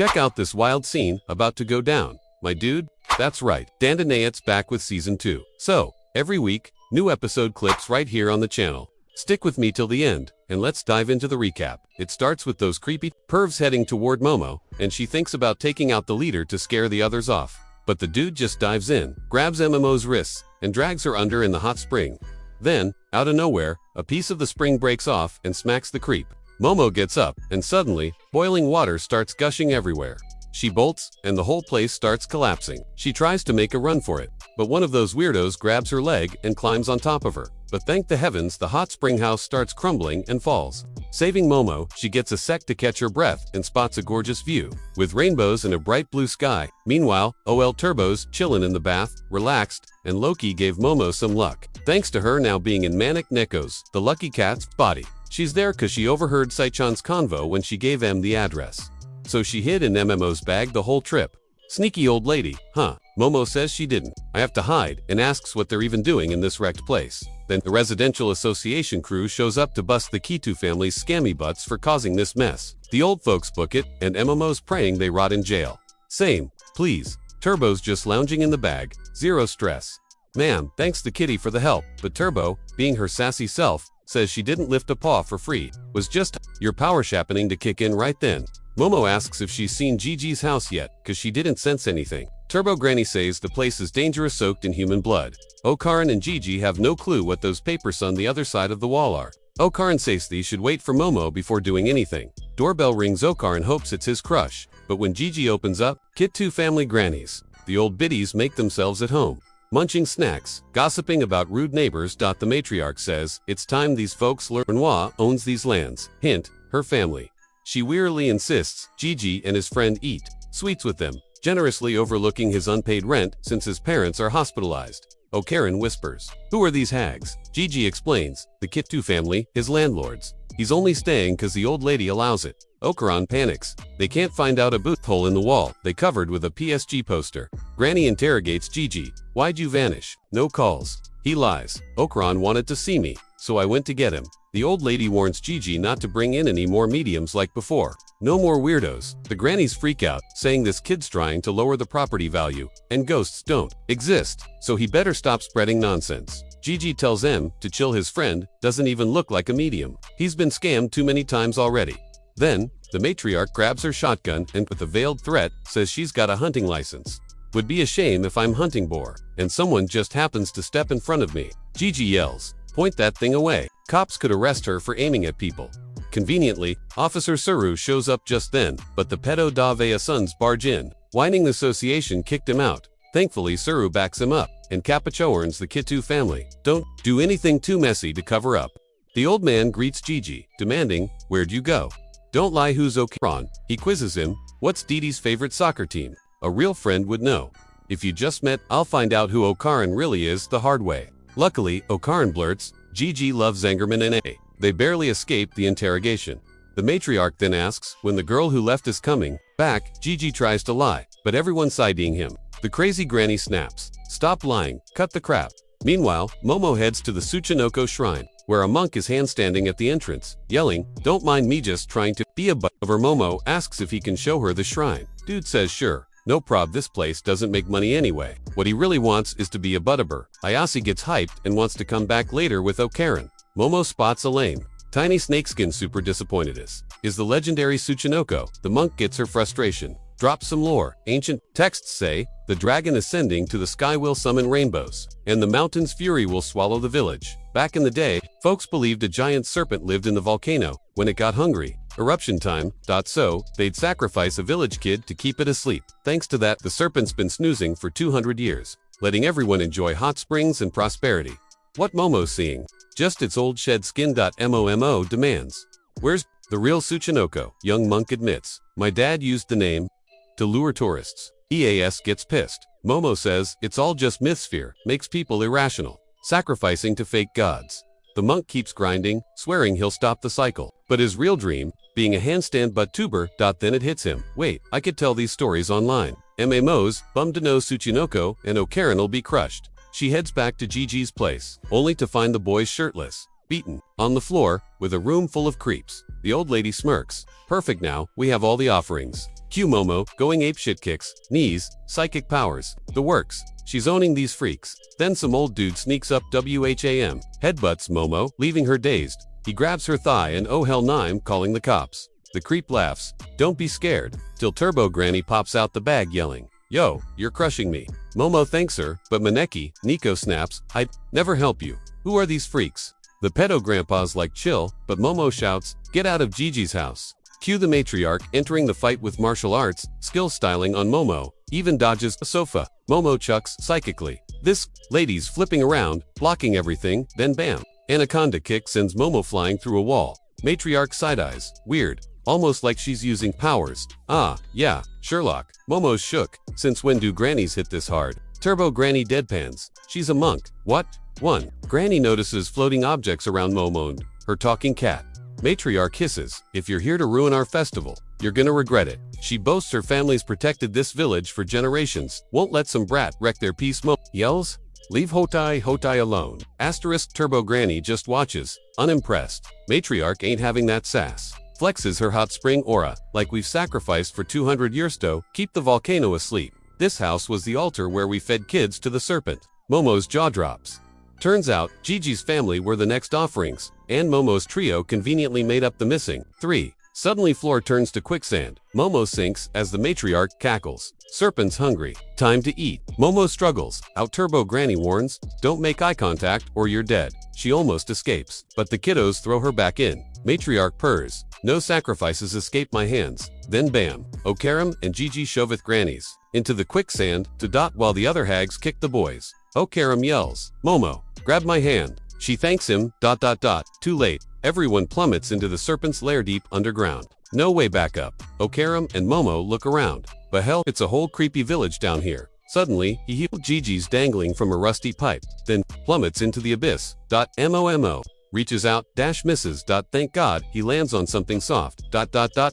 Check out this wild scene about to go down. My dude, that's right, DANDADAN's back with season 2. So, every week, new episode clips right here on the channel. Stick with me till the end, and let's dive into the recap. It starts with those creepy pervs heading toward Momo, and she thinks about taking out the leader to scare the others off. But the dude just dives in, grabs MMO's wrists, and drags her under in the hot spring. Then, out of nowhere, a piece of the spring breaks off and smacks the creep. Momo gets up, and suddenly, boiling water starts gushing everywhere. She bolts, and the whole place starts collapsing. She tries to make a run for it, but one of those weirdos grabs her leg and climbs on top of her. But thank the heavens, the hot spring house starts crumbling and falls. Saving Momo, she gets a sec to catch her breath and spots a gorgeous view, with rainbows and a bright blue sky. Meanwhile, OL Turbo's chillin' in the bath, relaxed, and Loki gave Momo some luck, thanks to her now being in Manic Neko's, the lucky cat's, body. She's there cause she overheard Saichan's convo when she gave M the address. So she hid in MMO's bag the whole trip. Sneaky old lady, huh? Momo says she didn't. I have to hide, and asks what they're even doing in this wrecked place. Then the residential association crew shows up to bust the Kitu family's scammy butts for causing this mess. The old folks book it, and MMO's praying they rot in jail. Same, please. Turbo's just lounging in the bag, zero stress. Ma'am, thanks the kitty for the help, but Turbo, being her sassy self, says she didn't lift a paw for free. Was just your power happening to kick in right then. Momo asks if she's seen Gigi's house yet, cause she didn't sense anything. Turbo Granny says the place is dangerous, soaked in human blood. Okaran and Gigi have no clue what those papers on the other side of the wall are. Okaran says they should wait for Momo before doing anything. Doorbell rings. Okaran hopes it's his crush, but when Gigi opens up, Kit2 family grannies. The old biddies make themselves at home, munching snacks, gossiping about rude neighbors. The matriarch says, it's time these folks learn Benoit owns these lands. Hint, her family. She wearily insists Gigi and his friend eat sweets with them, generously overlooking his unpaid rent since his parents are hospitalized. Okaran whispers, who are these hags? Gigi explains, the Kit2 family, his landlords. He's only staying cause the old lady allows it. Okaran panics. They can't find out a boot hole in the wall they covered with a PSG poster. Granny interrogates Gigi, why'd you vanish? No calls. He lies. Okaran wanted to see me, so I went to get him. The old lady warns Gigi not to bring in any more mediums like before. No more weirdos. The grannies freak out, saying this kid's trying to lower the property value, and ghosts don't exist, so he better stop spreading nonsense. Gigi tells M to chill. His friend doesn't even look like a medium. He's been scammed too many times already. Then, the matriarch grabs her shotgun and with a veiled threat says she's got a hunting license. Would be a shame if I'm hunting boar, and someone just happens to step in front of me. Gigi yells, point that thing away. Cops could arrest her for aiming at people. Conveniently, Officer Suru shows up just then, but the pedo da Vea sons barge in, whining the association kicked him out. Thankfully Suru backs him up, and Capucho warns the Kit2 family, don't do anything too messy to cover up. The old man greets Gigi, demanding, where'd you go? Don't lie, who's Okaran? He quizzes him, what's Didi's favorite soccer team? A real friend would know. If you just met, I'll find out who Okaran really is the hard way. Luckily, Okaran blurts, Gigi loves Zangerman and A. They barely escape the interrogation. The matriarch then asks, when the girl who left is coming back. Gigi tries to lie, but everyone's sideing him. The crazy granny snaps, stop lying, cut the crap. Meanwhile, Momo heads to the Tsuchinoko shrine, where a monk is handstanding at the entrance, yelling, don't mind me just trying to be a butt of her. Momo asks if he can show her the shrine. Dude says sure. No prob, this place doesn't make money anyway. What he really wants is to be a buttaber. Ayase gets hyped and wants to come back later with Okaran. Momo spots a lame, tiny snakeskin super disappointed is the legendary Tsuchinoko. The monk gets her frustration. Drops some lore. Ancient texts say, the dragon ascending to the sky will summon rainbows, and the mountain's fury will swallow the village. Back in the day, folks believed a giant serpent lived in the volcano. When it got hungry, eruption time, so they'd sacrifice a village kid to keep it asleep. Thanks to that, the serpent's been snoozing for 200 years, letting everyone enjoy hot springs and prosperity. What Momo's seeing? Just its old shed skin. Momo demands, where's the real Tsuchinoko? Young monk admits, my dad used the name to lure tourists. EAS gets pissed. Momo says, it's all just mythsphere, makes people irrational, sacrificing to fake gods. The monk keeps grinding, swearing he'll stop the cycle. But his real dream, being a handstand butt tuber. Then it hits him. Wait, I could tell these stories online. MMO's bummed to know Tsuchinoko and Okaran'll be crushed. She heads back to Gigi's place, only to find the boys shirtless, beaten, on the floor, with a room full of creeps. The old lady smirks. Perfect, now we have all the offerings. Cue Momo, going apeshit kicks, knees, psychic powers, the works. She's owning these freaks. Then some old dude sneaks up WHAM, headbutts Momo, leaving her dazed. He grabs her thigh and oh hell nah, I'm calling the cops. The creep laughs. Don't be scared. Till Turbo Granny pops out the bag yelling, "Yo, you're crushing me." Momo thanks her, but Maneki, Nico snaps, "I'd never help you. Who are these freaks?" The pedo grandpa's like chill, but Momo shouts, "Get out of Gigi's house." Cue the matriarch entering the fight with martial arts, skill styling on Momo, even dodges a sofa. Momo chucks psychically. This lady's flipping around, blocking everything, then bam. Anaconda kick sends Momo flying through a wall. Matriarch side-eyes, weird, almost like she's using powers. Ah, yeah, Sherlock. Momo's shook. Since when do grannies hit this hard? Turbo Granny deadpans. She's a monk. What? 1. Granny notices floating objects around Momo and her talking cat. Matriarch hisses, "If you're here to ruin our festival, you're gonna regret it." She boasts her family's protected this village for generations, won't let some brat wreck their peace. Mo yells, "Leave Hotai alone." Asterisk Turbo Granny just watches, unimpressed. Matriarch ain't having that sass. Flexes her hot spring aura, like we've sacrificed for 200 years to keep the volcano asleep. This house was the altar where we fed kids to the serpent. Momo's jaw drops. Turns out, Gigi's family were the next offerings, and Momo's trio conveniently made up the missing 3. Suddenly floor turns to quicksand. Momo sinks as the matriarch cackles. Serpent's hungry. Time to eat. Momo struggles. Out Turbo Granny warns, "Don't make eye contact or you're dead." She almost escapes, but the kiddos throw her back in. Matriarch purrs. "No sacrifices escape my hands." Then bam. Okaram and Gigi shoveth grannies into the quicksand to dot while the other hags kick the boys. Okaram yells, "Momo, grab my hand." She thanks him, ... Too late. Everyone plummets into the serpent's lair deep underground. No way back up. Okaram and Momo look around. But hell, it's a whole creepy village down here. Suddenly, he heals Gigi's dangling from a rusty pipe, then plummets into the abyss. Momo. Reaches out, misses. Thank God, he lands on something soft.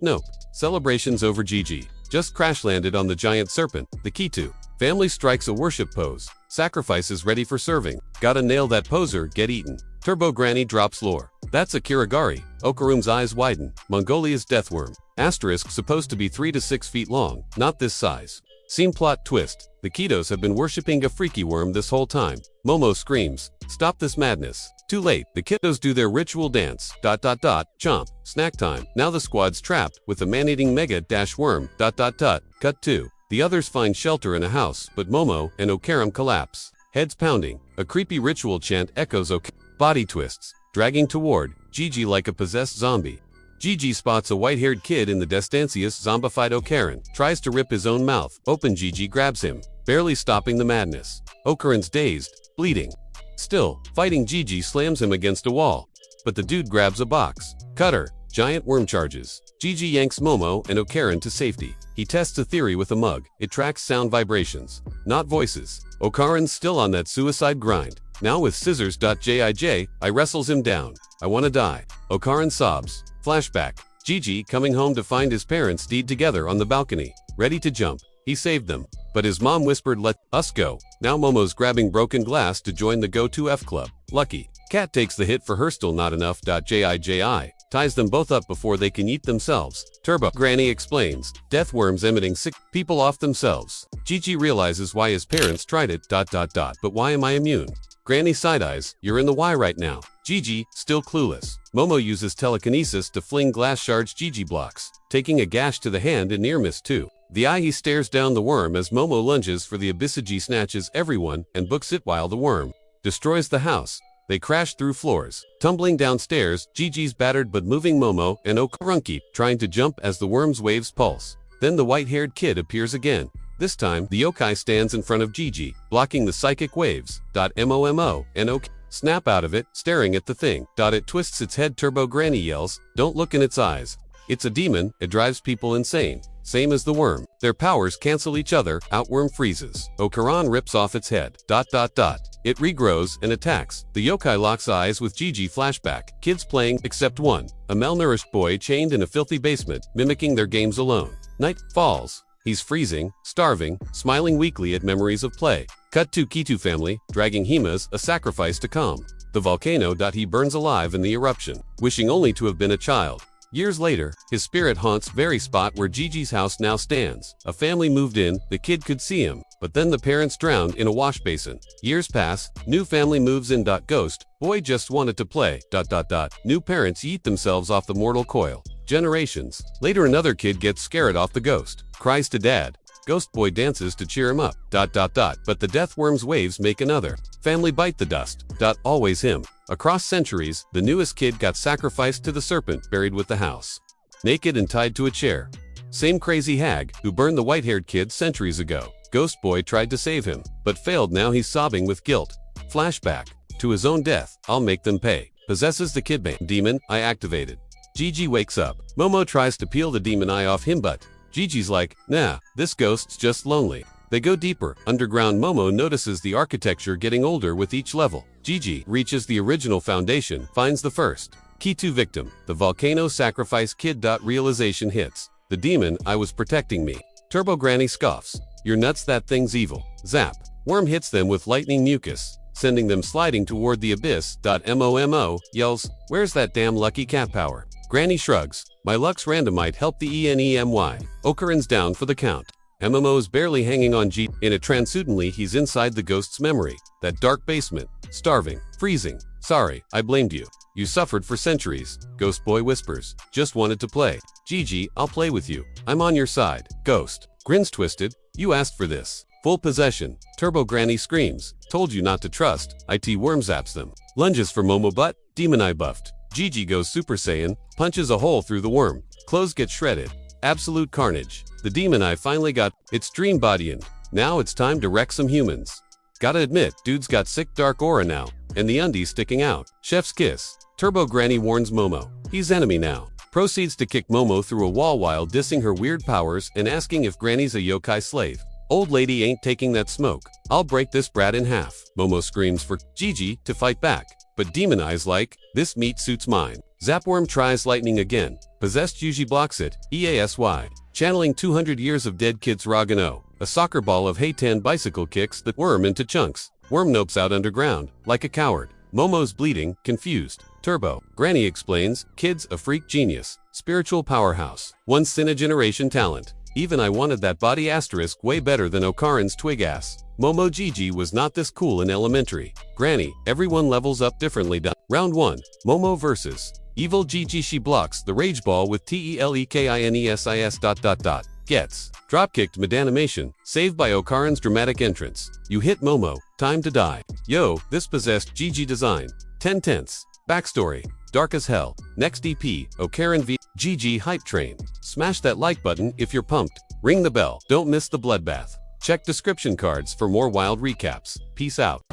Nope. Celebrations over Gigi. Just crash landed on the giant serpent, the Kitu. Family strikes a worship pose. Sacrifices ready for serving. Gotta nail that poser, get eaten. Turbo Granny drops lore. That's a Kirigari. Okaram's eyes widen. Mongolia's deathworm. Asterisk supposed to be 3 to 6 feet long, not this size. Scene plot twist. The Kitos have been worshipping a freaky worm this whole time. Momo screams, "Stop this madness." Too late. The kiddos do their ritual dance. Chomp. Snack time. Now the squad's trapped with a man-eating mega-worm. Cut 2. The others find shelter in a house, but Momo and Okaram collapse. Heads pounding. A creepy ritual chant echoes. Body twists. Dragging toward Gigi like a possessed zombie. Gigi spots a white-haired kid in the distancious zombified Okaran. Tries to rip his own mouth open. Gigi grabs him, barely stopping the madness. Okaran's dazed, bleeding. Still, fighting, Gigi slams him against a wall. But the dude grabs a box. Cutter. Giant worm charges. Gigi yanks Momo and Okaran to safety. He tests a theory with a mug. It tracks sound vibrations, not voices. Okaran's still on that suicide grind. Now with scissors. I wrestles him down. "I wanna die." Okaran sobs. Flashback. Gigi coming home to find his parents dead together on the balcony, ready to jump. He saved them. But his mom whispered, "Let us go." Now Momo's grabbing broken glass to join the Go-To-F club. Lucky. Cat takes the hit for her still not enough. Jiji ties them both up before they can eat themselves. Turbo Granny explains, death worms emitting sick people off themselves. Gigi realizes why his parents tried it. But why am I immune? Granny side-eyes, "You're in the Y right now." Gigi, still clueless. Momo uses telekinesis to fling glass shards Gigi blocks, taking a gash to the hand and near miss too. The eye he stares down the worm as Momo lunges for the abyss. Gigi snatches everyone and books it while the worm destroys the house. They crash through floors. Tumbling downstairs, Gigi's battered but moving Momo and Okarunki, trying to jump as the worm's waves pulse. Then the white-haired kid appears again. This time, the yokai stands in front of Gigi, blocking the psychic waves. Momo and Ok snap out of it, staring at the thing. It twists its head. Turbo Granny yells, "Don't look in its eyes. It's a demon, it drives people insane." Same as the worm. Their powers cancel each other. Outworm freezes. Okaran rips off its head. It regrows and attacks. The yokai locks eyes with Gigi. Flashback. Kids playing, except one. A malnourished boy chained in a filthy basement, mimicking their games alone. Night falls. He's freezing, starving, smiling weakly at memories of play. Cut to Kitu family, dragging Himas, a sacrifice to calm the volcano. He burns alive in the eruption, wishing only to have been a child. Years later, his spirit haunts very spot where Gigi's house now stands. A family moved in, the kid could see him, but then the parents drowned in a wash basin. Years pass, new family moves in. Ghost, boy just wanted to play. New parents yeet themselves off the mortal coil. Generations. Later another kid gets scared off the ghost. Cries to dad. Ghost boy dances to cheer him up. But the death worm's waves make another. Family bite the dust. Always him. Across centuries, the newest kid got sacrificed to the serpent buried with the house. Naked and tied to a chair. Same crazy hag who burned the white-haired kid centuries ago. Ghost boy tried to save him, but failed. Now he's sobbing with guilt. Flashback. To his own death. I'll make them pay. Possesses the kid. Demon eye activated. Gigi wakes up. Momo tries to peel the demon eye off him, but Gigi's like, nah, this ghost's just lonely. They go deeper. Underground. Momo notices the architecture getting older with each level. Gigi reaches the original foundation, finds the first key to victim. The volcano sacrifice kid. Realization hits. The demon I was protecting me. Turbo Granny scoffs. You're nuts, that thing's evil. Zap. Worm hits them with lightning mucus, sending them sliding toward the abyss. Momo yells, where's that damn lucky cat power? Granny shrugs. My Lux Randomite helped the enemy. Ocarin's down for the count. MMO's barely hanging on G. In a transudently, he's inside the ghost's memory. That dark basement. Starving. Freezing. Sorry, I blamed you. You suffered for centuries. Ghost boy whispers. Just wanted to play. Gigi, I'll play with you. I'm on your side. Ghost. Grins twisted. You asked for this. Full possession. Turbo Granny screams. Told you not to trust. IT worm zaps them. Lunges for Momo butt. Demon eye buffed. Gigi goes Super Saiyan. Punches a hole through the worm. Clothes get shredded. Absolute carnage. The demon eye finally got its dream body in. Now it's time to wreck some humans. Gotta admit, dude's got sick dark aura now, and the undies sticking out. Chef's kiss. Turbo Granny warns Momo. He's enemy now. Proceeds to kick Momo through a wall while dissing her weird powers and asking if Granny's a yokai slave. Old lady ain't taking that smoke. I'll break this brat in half. Momo screams for Gigi to fight back, but Demon Eye's like, this meat suits mine. Zapworm tries lightning again. Possessed Yuji blocks it. EASY. Channeling 200 years of dead kids Ragano. A soccer ball of Heitan bicycle kicks the worm into chunks. Worm nopes out underground, like a coward. Momo's bleeding, confused. Turbo. Granny explains, kid's a freak genius. Spiritual powerhouse. Once-in-a-generation talent. Even I wanted that body asterisk way better than Ocarin's twig ass. Momo Gigi was not this cool in elementary. Granny, everyone levels up differently. Round 1. Momo versus Evil Gigi. She blocks the rage ball with TELEKINESIS. Gets dropkicked mid-animation, saved by Ocarin's dramatic entrance. You hit Momo, time to die. Yo, this possessed Gigi design. 10 tenths. Backstory. Dark as hell. Next EP, Ocarin v. Gigi Hype Train. Smash that like button if you're pumped. Ring the bell. Don't miss the bloodbath. Check description cards for more wild recaps. Peace out.